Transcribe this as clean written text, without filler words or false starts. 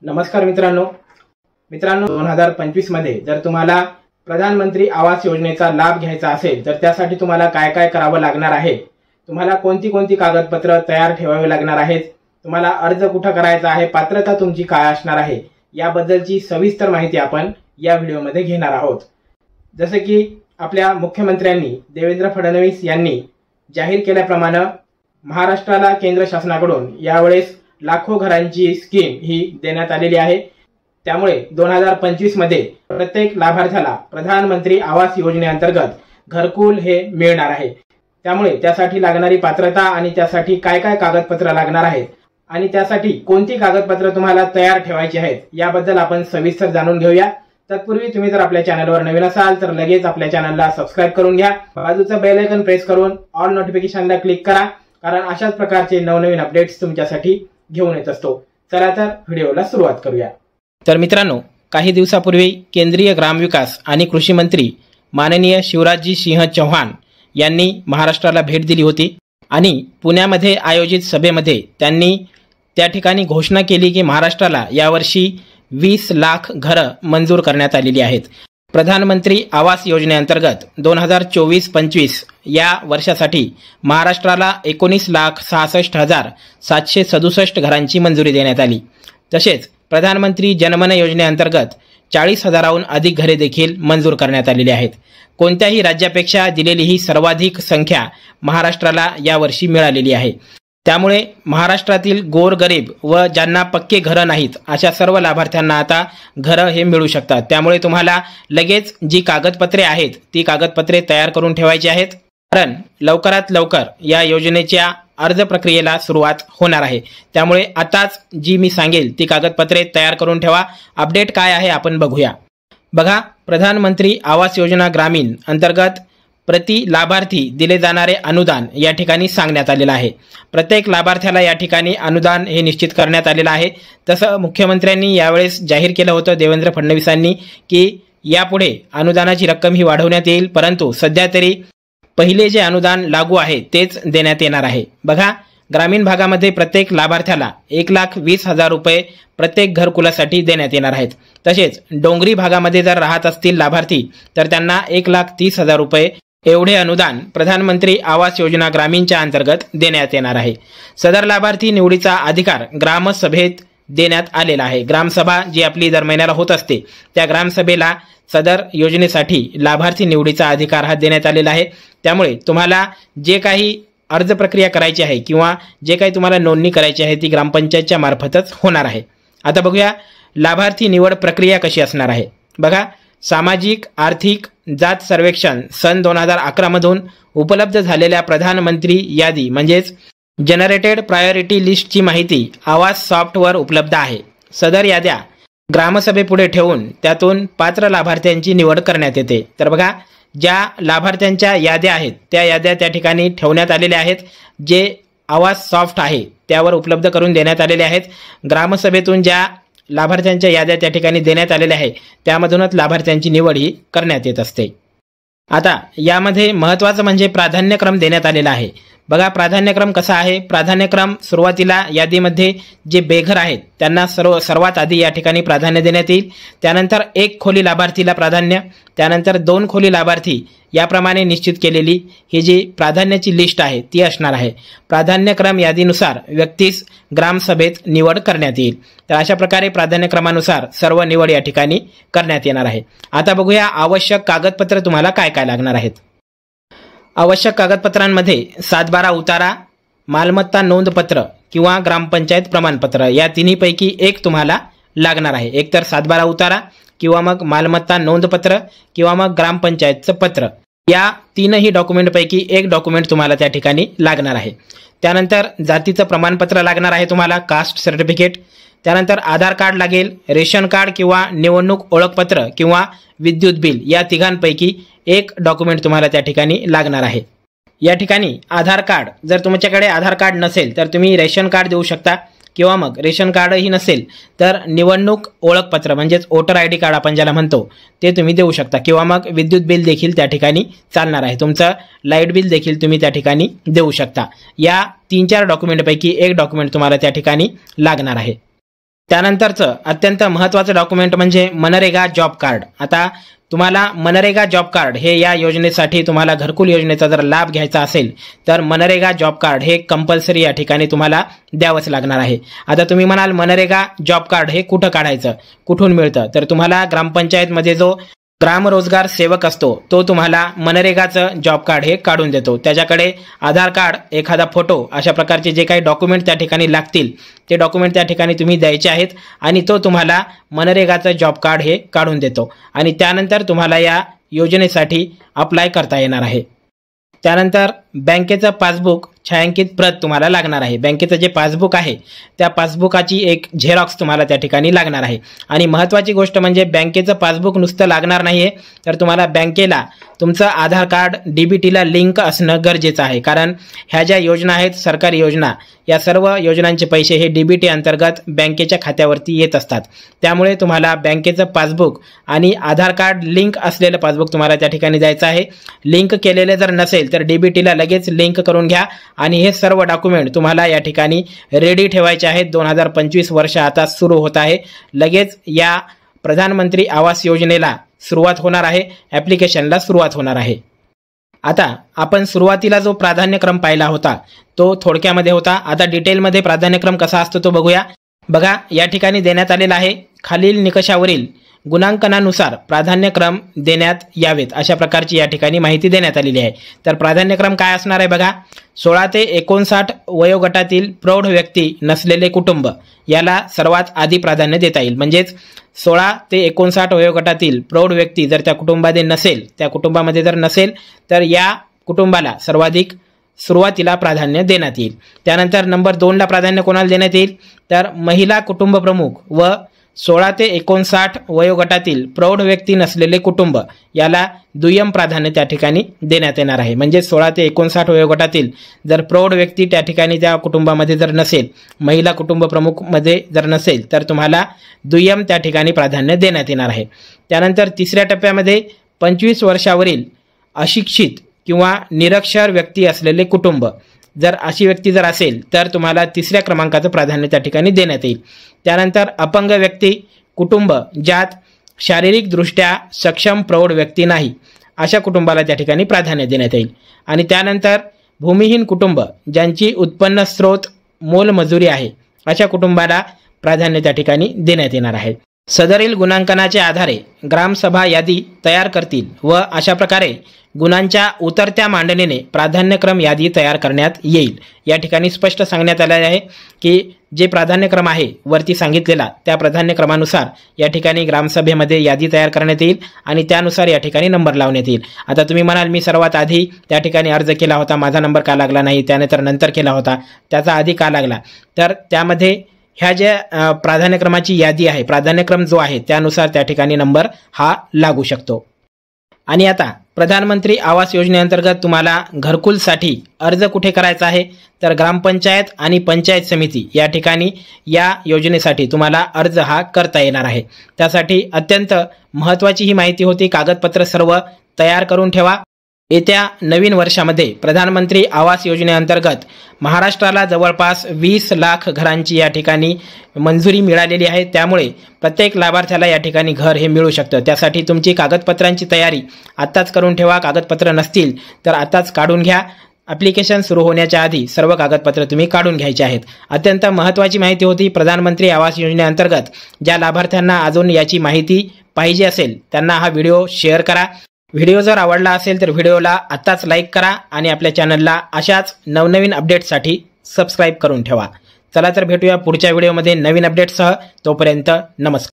नमस्कार मित्रांनो 2025 मध्ये जर तुम्हाला प्रधानमंत्री आवास योजनेचा लाभ घ्यायचा असेल तर त्यासाठी तुम्हाला काय काय करावं लागणार आहे, तुम्हाला कोणती कोणती कागदपत्र तयार ठेवावी लागणार आहेत, तुम्हाला अर्ज कुठे करायचा आहे, पात्रता तुमची काय असणार आहे याबद्दलची सविस्तर माहिती आपण या व्हिडिओमध्ये घेणार आहोत। जसे की आपल्या मुख्यमंत्र्यांनी देवेंद्र फडणवीस यांनी जाहीर केल्याप्रमाणे महाराष्ट्राला केंद्र शासनाकडून यावेळेस लाखो घरांची स्कीम ही देण्यात आलेली आहे। त्यामुळे 2025 मध्ये प्रत्येक लाभार्थ्याला प्रधानमंत्री आवास योजनेअंतर्गत घरकुल हे मिळणार आहे। त्यामुळे त्यासाठी लागणारी पात्रता आणि त्यासाठी काय काय कागदपत्र लागणार आहेत आणि त्यासाठी कोणती कागदपत्र तुम्हाला तयार ठेवायची आहेत याबद्दल आपण सविस्तर जाणून घेऊया। तत्पूर्वी तुम्ही जर आपल्या चॅनलवर नवीन असाल तर लगेच आपल्या चॅनलला सबस्क्राइब करून घ्या, बाजूचा बेल आयकॉन प्रेस करून ऑल नोटिफिकेशनला क्लिक करा, कारण अशाच प्रकारचे नवनवीन अपडेट्स तुमच्यासाठी घेऊन येत असतो। चला तर व्हिडिओला सुरुवात करूया। तर मित्रांनो, काही दिवसापूर्वी केंद्रीय ग्रामविकास आणि कृषी मंत्री माननीय शिवराजजी सिंह चौहान यांनी महाराष्ट्राला भेट दिली होती आणि पुण्यामध्ये आयोजित सभेमध्ये त्यांनी त्या ठिकाणी घोषणा केली की महाराष्ट्राला यावर्षी 20 लाख घरं मंजूर करण्यात आलेली आहेत। प्रधानमंत्री आवास योजनेअंतर्गत 2024-25 या वर्षासाठी महाराष्ट्राला 19,66,767 घरांची मंजुरी देण्यात आली। तसेच प्रधानमंत्री जनमन योजनेअंतर्गत 40,000हून अधिक घरे देखील मंजूर करण्यात आलेली आहेत। कोणत्याही राज्यापेक्षा दिलेली ही सर्वाधिक संख्या महाराष्ट्राला यावर्षी मिळालेली आहे। त्यामुळे महाराष्ट्रातील गोरगरीब व ज्यांना पक्के घरं नाहीत अशा सर्व लाभार्थ्यांना आता घरं हे मिळू शकतात। त्यामुळे तुम्हाला लगेच जी कागदपत्रे आहेत ती कागदपत्रे तयार करून ठेवायची आहेत, कारण लवकरात लवकर या योजनेच्या अर्ज प्रक्रियेला सुरुवात होणार आहे। त्यामुळे आताच जी मी सांगेल ती कागदपत्रे तयार करून ठेवा। अपडेट काय आहे आपण बघूया। बघा, प्रधानमंत्री आवास योजना ग्रामीण अंतर्गत प्रति लाभार्थी दिले जाणारे अनुदान या ठिकाणी सांगण्यात आलेलं आहे। प्रत्येक लाभार्थ्याला या ठिकाणी अनुदान हे निश्चित करण्यात आलेलं आहे। तसं मुख्यमंत्र्यांनी यावेळेस जाहीर केलं होतं देवेंद्र फडणवीसांनी की यापुढे अनुदानाची रक्कम ही वाढवण्यात येईल, परंतु सध्या तरी पहिले जे अनुदान लागू आहे तेच देण्यात येणार आहे। बघा, ग्रामीण भागामध्ये प्रत्येक लाभार्थ्याला 1,20,000 रुपये प्रत्येक घरकुलासाठी देण्यात येणार आहेत। तसेच डोंगरी भागामध्ये जर राहत असतील लाभार्थी तर त्यांना 1,30,000 रुपये एवढे अनुदान प्रधानमंत्री आवास योजना ग्रामीणच्या अंतर्गत देण्यात येणार आहे। सदर लाभार्थी निवडीचा अधिकार ग्रामसभेत देण्यात आलेला आहे। ग्रामसभा जी आपली दर महिन्याला होत असते त्या ग्रामसभेला सदर योजनेसाठी लाभार्थी निवडीचा अधिकार हा देण्यात आलेला आहे। त्यामुळे तुम्हाला जे काही अर्ज प्रक्रिया करायची आहे किंवा जे काही तुम्हाला नोंदणी करायची आहे ती ग्रामपंचायतच्या मार्फतच होणार आहे। आता बघूया लाभार्थी निवड प्रक्रिया कशी असणार आहे। बघा, सामाजिक आर्थिक जात सर्वेक्षण सन 2011 मधून उपलब्ध झालेल्या प्रधानमंत्री यादी म्हणजेच जनरेटेड प्रायोरिटी लिस्टची माहिती आवास सॉफ्टवर उपलब्ध आहे। सदर याद्या ग्रामसभेपुढे ठेवून त्यातून पात्र लाभार्थ्यांची निवड करण्यात येते। तर बघा, ज्या लाभार्थ्यांच्या याद्या आहेत त्या याद्या त्या ठिकाणी ठेवण्यात आलेल्या आहेत, जे आवास सॉफ्ट आहे त्यावर उपलब्ध करून देण्यात आलेले आहेत। ग्रामसभेतून ज्या लाभार्थ्यांच्या याद्या त्या ठिकाणी देण्यात आलेल्या आहे त्यामधूनच लाभार्थ्यांची निवड ही करण्यात येत असते। आता यामध्ये महत्त्वाचं म्हणजे प्राधान्यक्रम देण्यात आलेला आहे। बघा, प्राधान्यक्रम कसा आहे। प्राधान्यक्रम सुरुवातीला यादीमध्ये जे बेघर आहेत त्यांना सर्वात आधी या ठिकाणी प्राधान्य देण्यात येईल। त्यानंतर 1 खोली लाभार्थीला प्राधान्य, त्यानंतर 2 खोली लाभार्थी याप्रमाणे निश्चित केलेली ही जी प्राधान्याची लिस्ट आहे ती असणार आहे। प्राधान्यक्रम यादीनुसार व्यक्तीस ग्रामसभेत निवड करण्यात येईल। तर अशा प्रकारे प्राधान्यक्रमानुसार सर्व निवड या ठिकाणी करण्यात येणार आहे। आता बघूया आवश्यक कागदपत्र तुम्हाला काय काय लागणार आहेत। आवश्यक कागदपत्रांमध्ये 7/12 उतारा, मालमत्ता नोंदपत्र किंवा ग्रामपंचायत प्रमाणपत्र या तिन्हीपैकी एक तुम्हाला लागणार आहे। एकतर 7/12 उतारा किंवा मग मालमत्ता नोंदपत्र किंवा मग ग्रामपंचायतचं पत्र, या तीनही डॉक्युमेंटपैकी एक डॉक्युमेंट तुम्हाला त्या ठिकाणी लागणार आहे। त्यानंतर जातीचं प्रमाणपत्र लागणार आहे तुम्हाला, कास्ट सर्टिफिकेट। त्यानंतर आधार कार्ड लागेल, रेशन कार्ड किंवा निवडणूक ओळखपत्र किंवा विद्युत बिल या तिघांपैकी एक डॉक्युमेंट तुम्हाला त्या ठिकाणी लागणार आहे। या ठिकाणी आधार कार्ड, जर तुमच्याकडे आधार कार्ड नसेल तर तुम्ही रेशन कार्ड देऊ शकता किंवा मग रेशन कार्डही नसेल तर निवडणूक ओळखपत्र म्हणजेच वोटर आयडी कार्ड आपण ज्याला म्हणतो ते तुम्ही देऊ शकता किंवा मग विद्युत बिल देखील त्या ठिकाणी चालणार आहे। तुमचं लाईट बिल देखील तुम्ही त्या ठिकाणी देऊ शकता। या 3-4 डॉक्युमेंटपैकी एक डॉक्युमेंट तुम्हाला त्या ठिकाणी लागणार आहे। त्यानंतरचं अत्यंत महत्त्वाचं डॉक्युमेंट म्हणजे मनरेगा जॉब कार्ड। आता तुम्हाला मनरेगा जॉब कार्ड हे या योजनेसाठी तुम्हाला घरकुल योजनेचा जर लाभ घ्यायचा असेल तर मनरेगा जॉब कार्ड हे कंपल्सरी या ठिकाणी तुम्हाला द्यावंच लागणार आहे। आता तुम्ही म्हणाल मनरेगा जॉब कार्ड हे कुठं काढायचं, कुठून मिळतं? तर तुम्हाला ग्रामपंचायतमध्ये जो ग्राम रोजगार सेवक असतो तो तुम्हाला मनरेगाचं जॉब कार्ड हे काढून देतो। त्याच्याकडे आधार कार्ड, एखादा फोटो, अशा प्रकारचे जे काही डॉक्युमेंट त्या ठिकाणी लागतील ते डॉक्युमेंट त्या ठिकाणी तुम्ही द्यायचे आहेत आणि तो तुम्हाला मनरेगाचं जॉब कार्ड हे काढून देतो आणि त्यानंतर तुम्हाला या योजनेसाठी अप्लाय करता येणार आहे। त्यानंतर बँकेचं पासबुक छायांकित प्रत तुम्हाला लागणार आहे। बँकेचं जे पासबुक आहे त्या पासबुकाची एक झेरॉक्स तुम्हाला त्या ठिकाणी लागणार आहे आणि महत्त्वाची गोष्ट म्हणजे बँकेचं पासबुक नुसतं लागणार नाहीये तर तुम्हाला बँकेला तुमचं आधार कार्ड डीबीटीला लिंक असणं गरजेचं आहे, कारण ह्या ज्या योजना आहेत सरकारी योजना, या सर्व योजनांचे पैसे हे डीबीटी अंतर्गत बँकेच्या खात्यावरती येत असतात। त्यामुळे तुम्हाला बँकेचं पासबुक आणि आधार कार्ड लिंक असलेलं पासबुक तुम्हाला त्या ठिकाणी द्यायचं आहे। लिंक केलेले जर नसेल तर डीबीटीला लगेच लिंक करून घ्या आणि हे सर्व डॉक्युमेंट तुम्हाला या ठिकाणी रेडी ठेवायचे आहेत। 2025 वर्ष आता सुरू होत आहे, लगेच या प्रधानमंत्री आवास योजनेला सुरुवात होणार आहे, ॲप्लिकेशनला सुरुवात होणार आहे। आता आपण सुरुवातीला जो प्राधान्यक्रम पाहिला होता तो थोडक्यामध्ये होता, आता डिटेलमध्ये प्राधान्यक्रम कसा असतो तो बघूया। बघा या ठिकाणी देण्यात आलेला आहे, खालील निकषावरील गुणांकनानुसार प्राधान्यक्रम देण्यात यावेत अशा प्रकारची या ठिकाणी माहिती देण्यात आलेली आहे। तर प्राधान्यक्रम काय असणार आहे बघा, 16 ते 59 वयोगटातील प्रौढ व्यक्ती नसलेले कुटुंब याला सर्वात आधी प्राधान्य देता येईल। म्हणजेच 16 ते 59 वयोगटातील प्रौढ व्यक्ती जर त्या कुटुंबामध्ये जर नसेल तर या कुटुंबाला सर्वाधिक सुरुवातीला प्राधान्य देण्यात येईल। त्यानंतर नंबर 2 ला प्राधान्य कोणाला देण्यात येईल तर महिला कुटुंब प्रमुख व 16 ते 59 वयोगटातील प्रौढ व्यक्ती नसलेले कुटुंब याला दुय्यम प्राधान्य त्या ठिकाणी देण्यात येणार आहे। म्हणजे 16 ते 59 वयोगटातील जर प्रौढ व्यक्ती त्या ठिकाणी त्या कुटुंबामध्ये जर नसेल, महिला कुटुंब प्रमुख मध्ये जर नसेल तर तुम्हाला दुय्यम त्या ठिकाणी प्राधान्य देण्यात येणार आहे। त्यानंतर तिसऱ्या टप्प्यामध्ये 25 वर्षावरील अशिक्षित किंवा निरक्षर व्यक्ती असलेले कुटुंब, जर अशी व्यक्ती जर असेल तर तुम्हाला तिसऱ्या क्रमांकाचं प्राधान्य त्या ठिकाणी देण्यात येईल। त्यानंतर अपंग व्यक्ती कुटुंब ज्यात शारीरिकदृष्ट्या सक्षम प्रौढ व्यक्ती नाही अशा कुटुंबाला त्या ठिकाणी प्राधान्य देण्यात येईल। आणि त्यानंतर भूमिहीन कुटुंब ज्यांची उत्पन्न स्रोत मोलमजुरी आहे अशा कुटुंबाला प्राधान्य त्या ठिकाणी देण्यात येणार आहे। सदरील गुणांकनाच्या आधारे ग्रामसभा यादी तयार करतील व अशा प्रकारे गुणांच्या उतरत्या मांडणीने प्राधान्यक्रम यादी तयार करण्यात येईल। या ठिकाणी स्पष्ट सांगण्यात आले आहे की जे प्राधान्यक्रम आहे वरती सांगितलेला त्या प्राधान्यक्रमानुसार या ठिकाणी ग्रामसभेमध्ये यादी तयार करण्यात येईल आणि त्यानुसार या ठिकाणी नंबर लावण्यात येईल। आता तुम्ही म्हणाल मी सर्वात आधी त्या ठिकाणी अर्ज केला होता, माझा नंबर का लागला नाही, त्यानंतर नंतर केला होता, त्याचा आधी का लागला? तर त्यामध्ये ह्या ज्या प्राधान्यक्रमाची यादी आहे, प्राधान्यक्रम जो आहे त्यानुसार त्या ठिकाणी नंबर हा लागू शकतो। आणि आता प्रधानमंत्री आवास योजनेअंतर्गत तुम्हाला घरकुलसाठी अर्ज कुठे करायचा आहे तर ग्रामपंचायत आणि पंचायत समिती या ठिकाणी या योजनेसाठी तुम्हाला अर्ज हा करता येणार आहे। त्यासाठी अत्यंत महत्त्वाची ही माहिती होती, कागदपत्र सर्व तयार करून ठेवा। येत्या नवीन वर्षामध्ये प्रधानमंत्री आवास योजनेअंतर्गत महाराष्ट्राला जवळपास 20 लाख घरांची या ठिकाणी मंजुरी मिळालेली आहे, त्यामुळे प्रत्येक लाभार्थ्याला या ठिकाणी घर हे मिळू शकतं। त्यासाठी तुमची कागदपत्रांची तयारी आत्ताच करून ठेवा, कागदपत्र नसतील तर आत्ताच काढून घ्या। ॲप्लिकेशन सुरू होण्याच्या आधी सर्व कागदपत्र तुम्ही काढून घ्यायचे आहेत। अत्यंत महत्त्वाची माहिती होती। प्रधानमंत्री आवास योजनेअंतर्गत ज्या लाभार्थ्यांना अजून याची माहिती पाहिजे असेल त्यांना हा व्हिडिओ शेअर करा। व्हिडिओ जर आवडला असेल तर व्हिडिओला आत्ताच लाईक करा आणि आपल्या चॅनलला अशाच नवनवीन अपडेट्ससाठी सबस्क्राईब करून ठेवा। चला तर भेटूया पुढच्या व्हिडिओमध्ये नवीन अपडेट्ससह, तोपर्यंत नमस्कार।